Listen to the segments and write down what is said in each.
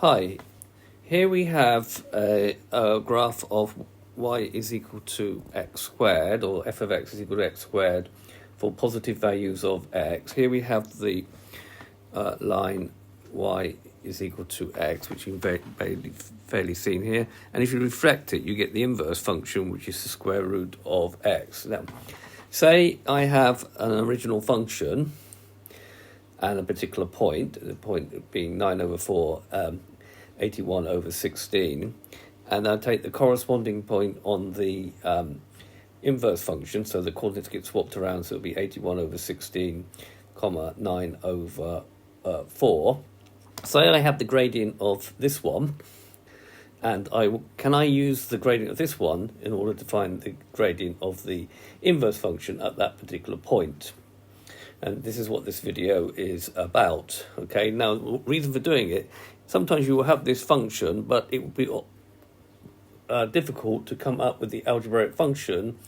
Hi, here we have a graph of y is equal to x squared, or f of x is equal to x squared for positive values of x. Here we have the line y is equal to x, which you can fairly seen here. And if you reflect it, you get the inverse function, which is the square root of x. Now, say I have an original function and a particular point, the point being 9 over 4, 81 over 16, and I take the corresponding point on the inverse function, so the coordinates get swapped around, so it'll be 81 over 16, comma 9 over 4. Say I have the gradient of this one, and can I use the gradient of this one in order to find the gradient of the inverse function at that particular point? And this is what this video is about. Okay, now the reason for doing it, sometimes you will have this function, but it will be difficult to come up with the algebraic function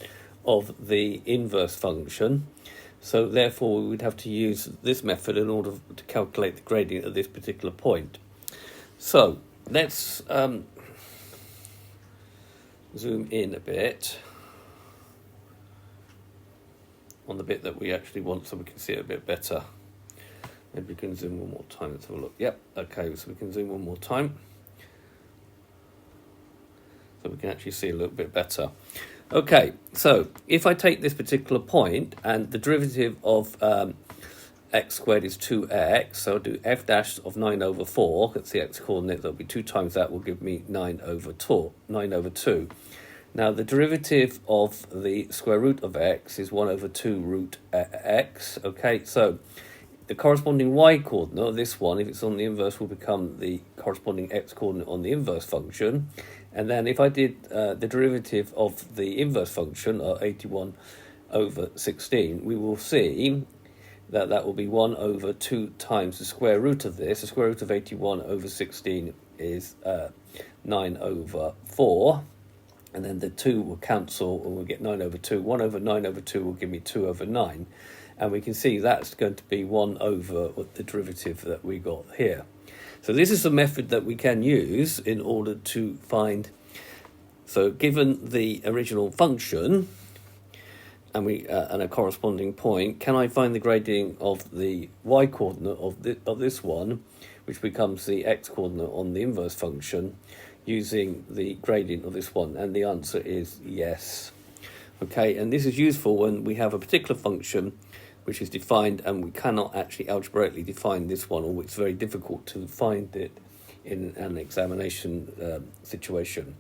of the inverse function. So therefore we would have to use this method in order to calculate the gradient at this particular point. So let's zoom in a bit on the bit that we actually want so we can see it a bit better. Maybe we can zoom one more time. Let's have a look. Yep, okay, so we can zoom one more time. So we can actually see a little bit better. Okay, so if I take this particular point and the derivative of x squared is 2x, so I'll do f dash of 9 over 4, that's the x coordinate, that'll be 2 times that will give me 9 over 2. Now, the derivative of the square root of x is 1 over 2 root x. Okay, so the corresponding y coordinate of this one, if it's on the inverse, will become the corresponding x coordinate on the inverse function. And then if I did the derivative of the inverse function, 81 over 16, we will see that that will be 1 over 2 times the square root of this. The square root of 81 over 16 is 9 over 4. And then the 2 will cancel, and we'll get 9 over 2. 1 over 9 over 2 will give me 2 over 9. And we can see that's going to be 1 over the derivative that we got here. So this is a method that we can use in order to find, so given the original function and and a corresponding point, can I find the gradient of the y coordinate of this one, which becomes the x coordinate on the inverse function, using the gradient of this one? And the answer is yes. Okay, and this is useful when we have a particular function which is defined and we cannot actually algebraically define this one, or it's very difficult to find it in an examination situation.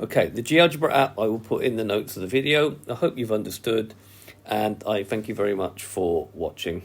Okay, the GeoGebra app I will put in the notes of the video. I hope you've understood, and I thank you very much for watching.